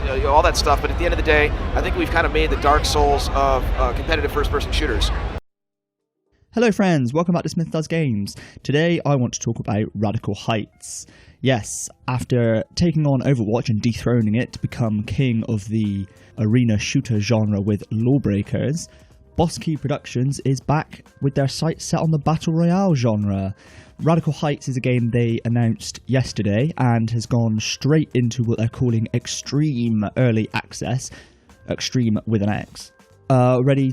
all that stuff. But at the end of the day, I think we've kind of made the Dark Souls of competitive first-person shooters. Hello friends, welcome back to Smith Does Games. Today I want to talk about Radical Heights. Yes, after taking on Overwatch and dethroning it to become king of the arena shooter genre with Lawbreakers, Boss Key Productions is back with their sights set on the Battle Royale genre. Radical Heights is a game they announced yesterday and has gone straight into what they're calling Extreme Early Access, Extreme with an X. Ready,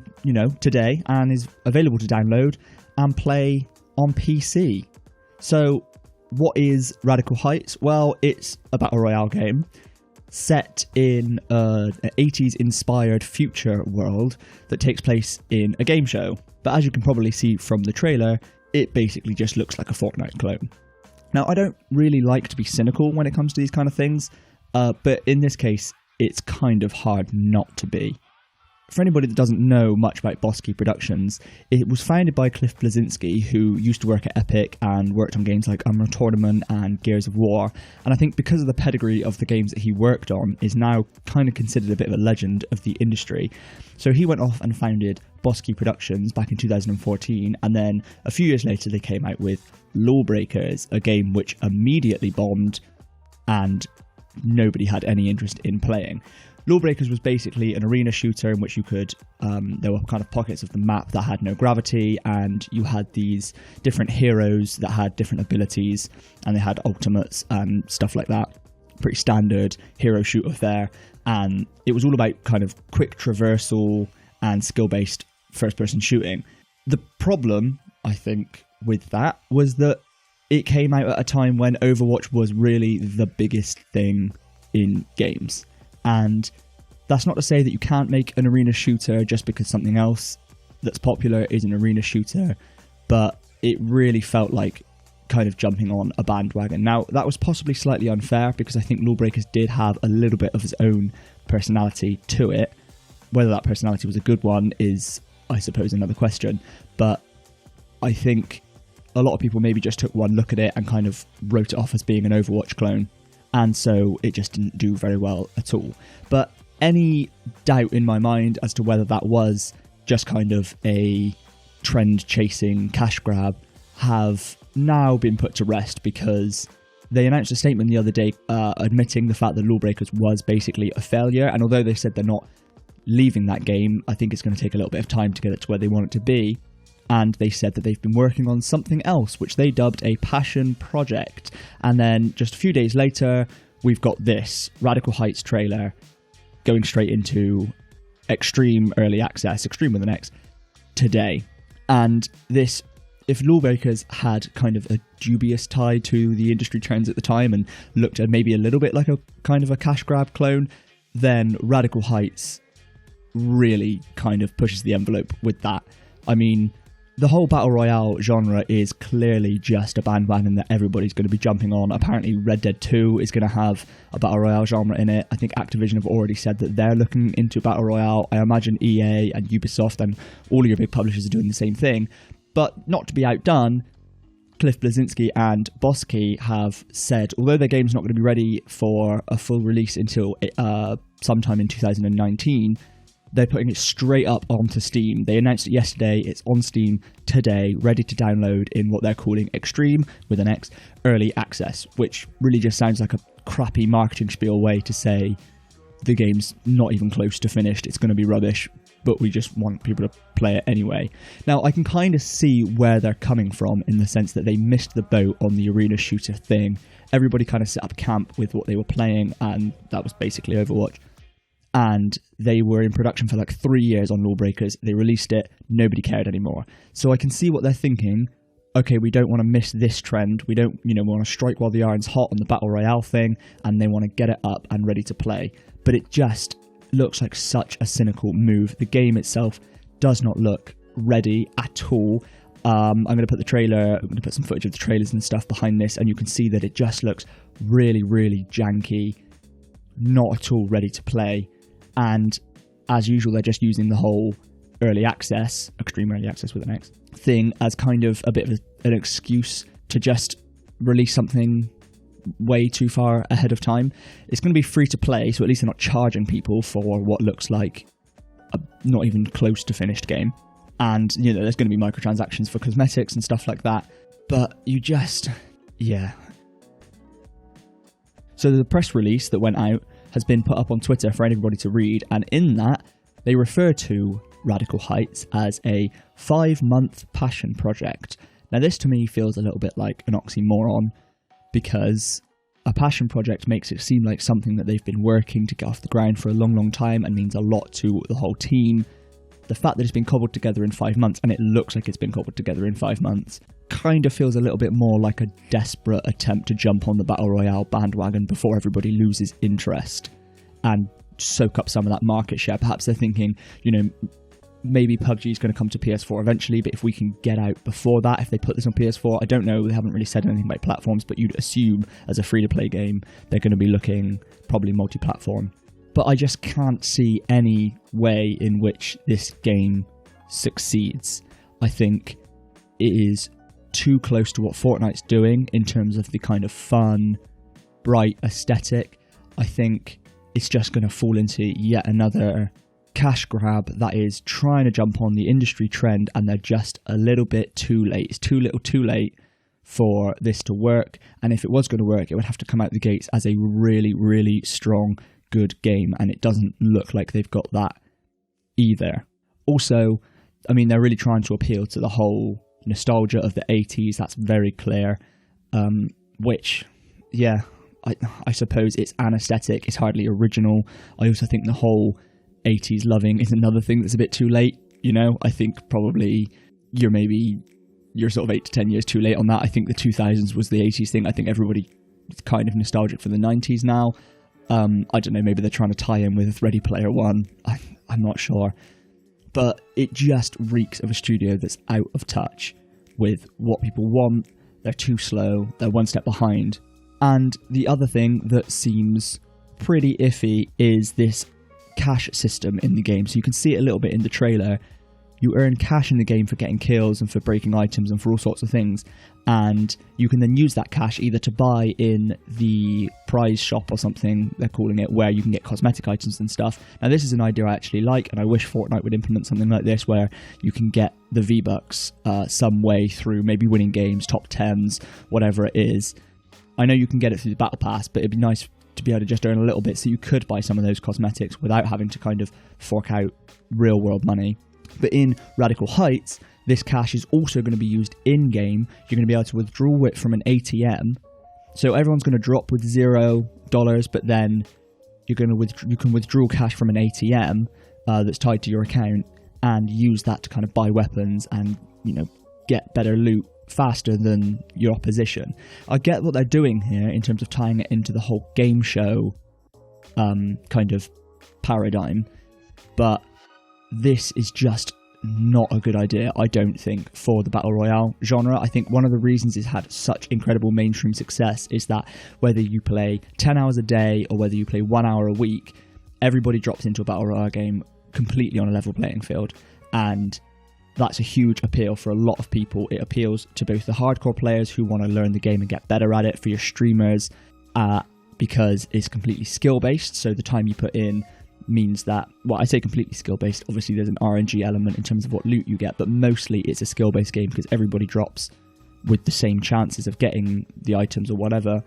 today, and is available to download and play on PC. So, what is Radical Heights? Well, it's a Battle Royale game set in an 80s inspired future world that takes place in a game show. But as you can probably see from the trailer, it basically just looks like a Fortnite clone. Now, I don't really like to be cynical when it comes to these kind of things, but in this case, it's kind of hard not to be. For anybody that doesn't know much about Boss Key Productions, it was founded by Cliff Bleszinski, who used to work at Epic and worked on games like Unreal Tournament and Gears of War, and I think because of the pedigree of the games that he worked on, is now kind of considered a bit of a legend of the industry. So he went off and founded Boss Key Productions back in 2014, and then a few years later they came out with Lawbreakers, a game which immediately bombed and nobody had any interest in playing. Lawbreakers was basically an arena shooter in which you could, there were kind of pockets of the map that had no gravity, and you had these different heroes that had different abilities, and they had ultimates and stuff like that. Pretty standard hero shooter there, and it was all about kind of quick traversal and skill-based first-person shooting. The problem, I think, with that was that it came out at a time when Overwatch was really the biggest thing in games. And that's not to say that you can't make an arena shooter just because something else that's popular is an arena shooter, but it really felt like kind of jumping on a bandwagon. Now, that was possibly slightly unfair because I think Lawbreakers did have a little bit of its own personality to it. Whether that personality was a good one is, I suppose, another question. But I think a lot of people maybe just took one look at it and kind of wrote it off as being an Overwatch clone. And so it just didn't do very well at all. But any doubt in my mind as to whether that was just kind of a trend-chasing cash grab have now been put to rest, because they announced a statement the other day admitting the fact that Lawbreakers was basically a failure. And although they said they're not leaving that game, I think it's going to take a little bit of time to get it to where they want it to be. And they said that they've been working on something else, which they dubbed a passion project. And then just a few days later, we've got this Radical Heights trailer going straight into Extreme Early Access, Extreme with an X, today. And this, if Lawbreakers had kind of a dubious tie to the industry trends at the time and looked at maybe a little bit like a kind of a cash grab clone, then Radical Heights really kind of pushes the envelope with that. I mean, the whole Battle Royale genre is clearly just a bandwagon that everybody's going to be jumping on. Apparently Red Dead 2 is going to have a Battle Royale genre in it. I think Activision have already said that they're looking into Battle Royale. I imagine EA and Ubisoft and all of your big publishers are doing the same thing. But not to be outdone, Cliff Bleszinski and Boss Key have said, although their game's not going to be ready for a full release until sometime in 2019, they're putting it straight up onto Steam. They announced it yesterday. It's on Steam today, ready to download in what they're calling Extreme, with an X, Early Access, which really just sounds like a crappy marketing spiel way to say the game's not even close to finished, it's going to be rubbish, but we just want people to play it anyway. Now, I can kind of see where they're coming from in the sense that they missed the boat on the arena shooter thing. Everybody kind of set up camp with what they were playing, and that was basically Overwatch. And they were in production for like 3 years on Lawbreakers. They released it, nobody cared anymore. So I can see what they're thinking. Okay, we don't want to miss this trend. We don't, we want to strike while the iron's hot on the Battle Royale thing, and they want to get it up and ready to play. But it just looks like such a cynical move. The game itself does not look ready at all. I'm going to put some footage of the trailers and stuff behind this, and you can see that it just looks really, really janky, not at all ready to play. And as usual, they're just using the whole early access, extreme early access with an X, thing as kind of a bit of an excuse to just release something way too far ahead of time. It's going to be free to play, so at least they're not charging people for what looks like a not even close to finished game. And, there's going to be microtransactions for cosmetics and stuff like that. But yeah. So the press release that went out has been put up on Twitter for anybody to read, and in that, they refer to Radical Heights as a 5-month passion project. Now, this to me feels a little bit like an oxymoron, because a passion project makes it seem like something that they've been working to get off the ground for a long, long time and means a lot to the whole team. The fact that it's been cobbled together in 5 months, and it looks like it's been cobbled together in 5 months, kind of feels a little bit more like a desperate attempt to jump on the Battle Royale bandwagon before everybody loses interest and soak up some of that market share. Perhaps they're thinking, maybe PUBG is going to come to PS4 eventually, but if we can get out before that, if they put this on PS4, I don't know, they haven't really said anything about platforms, but you'd assume as a free-to-play game, they're going to be looking probably multi-platform. But I just can't see any way in which this game succeeds. I think it is too close to what Fortnite's doing in terms of the kind of fun, bright aesthetic. I think it's just going to fall into yet another cash grab that is trying to jump on the industry trend, and they're just a little bit too late. It's too little too late for this to work, and if it was going to work, it would have to come out the gates as a really, really strong, good game, and it doesn't look like they've got that either. Also, they're really trying to appeal to the whole nostalgia of the 80s, that's very clear, which, yeah, I suppose it's an aesthetic, it's hardly original. I also think the whole 80s loving is another thing that's a bit too late, I think probably you're sort of 8 to 10 years too late on that. I think the 2000s was the 80s thing. I think everybody is kind of nostalgic for the 90s now. I don't know, maybe they're trying to tie in with Ready Player One, I'm not sure. But it just reeks of a studio that's out of touch with what people want. They're too slow, they're one step behind. And the other thing that seems pretty iffy is this cash system in the game. So you can see it a little bit in the trailer. You earn cash in the game for getting kills and for breaking items and for all sorts of things. And you can then use that cash either to buy in the prize shop or something, they're calling it, where you can get cosmetic items and stuff. Now, this is an idea I actually like, and I wish Fortnite would implement something like this where you can get the V-Bucks some way through maybe winning games, top 10s, whatever it is. I know you can get it through the Battle Pass, but it'd be nice to be able to just earn a little bit so you could buy some of those cosmetics without having to kind of fork out real world money. But in Radical Heights, this cash is also going to be used in-game. You're going to be able to withdraw it from an ATM. So everyone's going to drop with $0, but then you can withdraw cash from an ATM that's tied to your account and use that to kind of buy weapons and, get better loot faster than your opposition. I get what they're doing here in terms of tying it into the whole game show kind of paradigm, but this is just not a good idea, I don't think, for the Battle Royale genre. I think one of the reasons it's had such incredible mainstream success is that whether you play 10 hours a day or whether you play 1 hour a week, everybody drops into a Battle Royale game completely on a level playing field. And that's a huge appeal for a lot of people. It appeals to both the hardcore players who want to learn the game and get better at it, for your streamers, because it's completely skill-based, so the time you put in means that, well, I say completely skill-based, obviously there's an RNG element in terms of what loot you get, but mostly it's a skill-based game because everybody drops with the same chances of getting the items or whatever,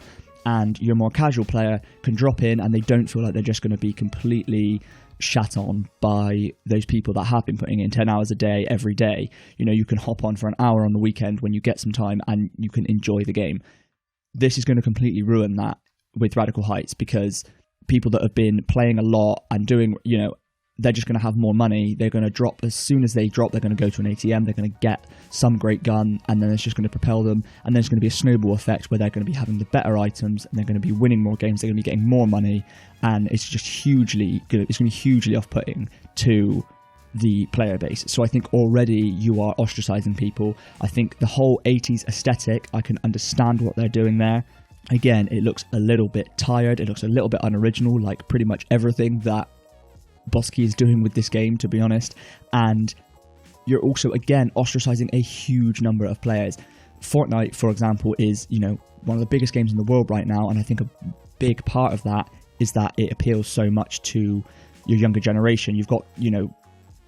and your more casual player can drop in and they don't feel like they're just going to be completely shat on by those people that have been putting in 10 hours a day every day. You can hop on for an hour on the weekend when you get some time and you can enjoy the game. This is going to completely ruin that with Radical Heights, because people that have been playing a lot and doing, they're just going to have more money. They're going to drop. As soon as they drop, they're going to go to an ATM. They're going to get some great gun, and then it's just going to propel them. And then it's going to be a snowball effect where they're going to be having the better items, and they're going to be winning more games. They're going to be getting more money, and it's just hugely good. It's going to be hugely off-putting to the player base. So I think already you are ostracizing people. I think the whole 80s aesthetic, I can understand what they're doing there. Again, it looks a little bit tired. It looks a little bit unoriginal, like pretty much everything that Bosky is doing with this game, to be honest. And you're also, again, ostracizing a huge number of players. Fortnite, for example, is, one of the biggest games in the world right now, and I think a big part of that is that it appeals so much to your younger generation. You've got,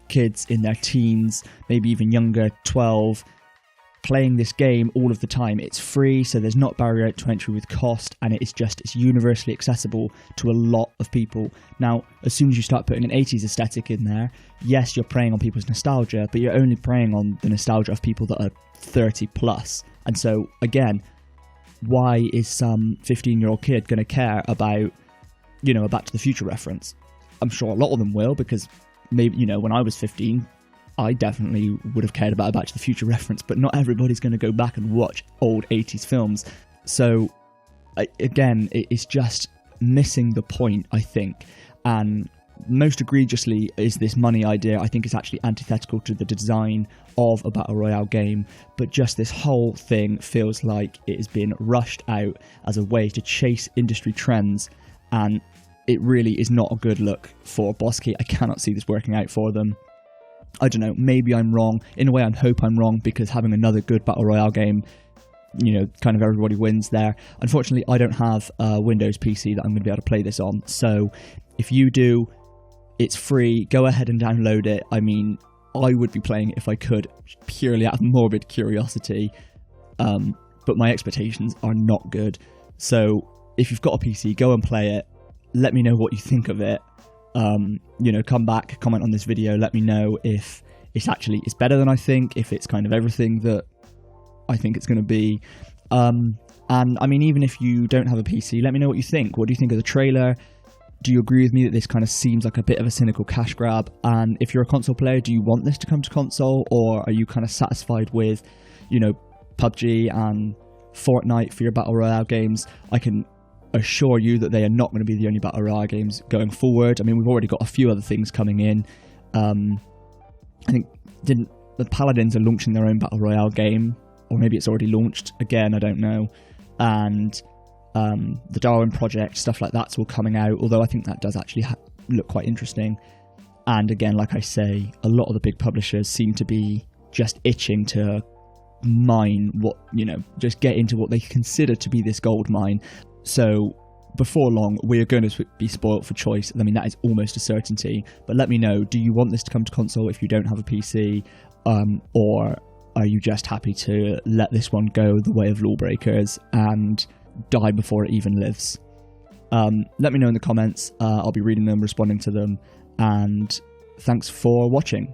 kids in their teens, maybe even younger, 12, playing this game all of the time. It's free, so there's not barrier to entry with cost, and it's universally accessible to a lot of people. Now, as soon as you start putting an 80s aesthetic in there, yes, you're preying on people's nostalgia, but you're only preying on the nostalgia of people that are 30 plus. And so, again, why is some 15-year-old kid going to care about, a Back to the Future reference? I'm sure a lot of them will, because maybe, when I was 15, I definitely would have cared about a Back to the Future reference, but not everybody's going to go back and watch old 80s films. So, again, it's just missing the point, I think. And most egregiously is this money idea. I think it's actually antithetical to the design of a Battle Royale game, but just this whole thing feels like it has been rushed out as a way to chase industry trends, and it really is not a good look for Bosky. I cannot see this working out for them. I don't know, maybe I'm wrong. In a way, I hope I'm wrong, because having another good Battle Royale game, kind of everybody wins there. Unfortunately, I don't have a Windows PC that I'm going to be able to play this on. So if you do, it's free. Go ahead and download it. I mean, I would be playing it if I could, purely out of morbid curiosity. But my expectations are not good. So if you've got a PC, go and play it. Let me know what you think of it. Come back, comment on this video, let me know if it's better than I think, if it's kind of everything that I think it's going to be. And I mean, even if you don't have a PC, let me know what you think. What do you think of the trailer? Do you agree with me that this kind of seems like a bit of a cynical cash grab? And if you're a console player, do you want this to come to console, or are you kind of satisfied with, PUBG and Fortnite for your Battle Royale games? I can assure you that they are not going to be the only Battle Royale games going forward. I mean, we've already got a few other things coming in. I think the Paladins are launching their own Battle Royale game, or maybe it's already launched. Again, I don't know. And the Darwin Project, stuff like that's all coming out, although I think that does actually look quite interesting. And again, like I say, a lot of the big publishers seem to be just itching to mine just get into what they consider to be this gold mine. So before long, we are going to be spoilt for choice. I mean, that is almost a certainty. But let me know, do you want this to come to console if you don't have a PC? Or are you just happy to let this one go the way of lawbreakers and die before it even lives? Let me know in the comments. I'll be reading them, responding to them. And thanks for watching.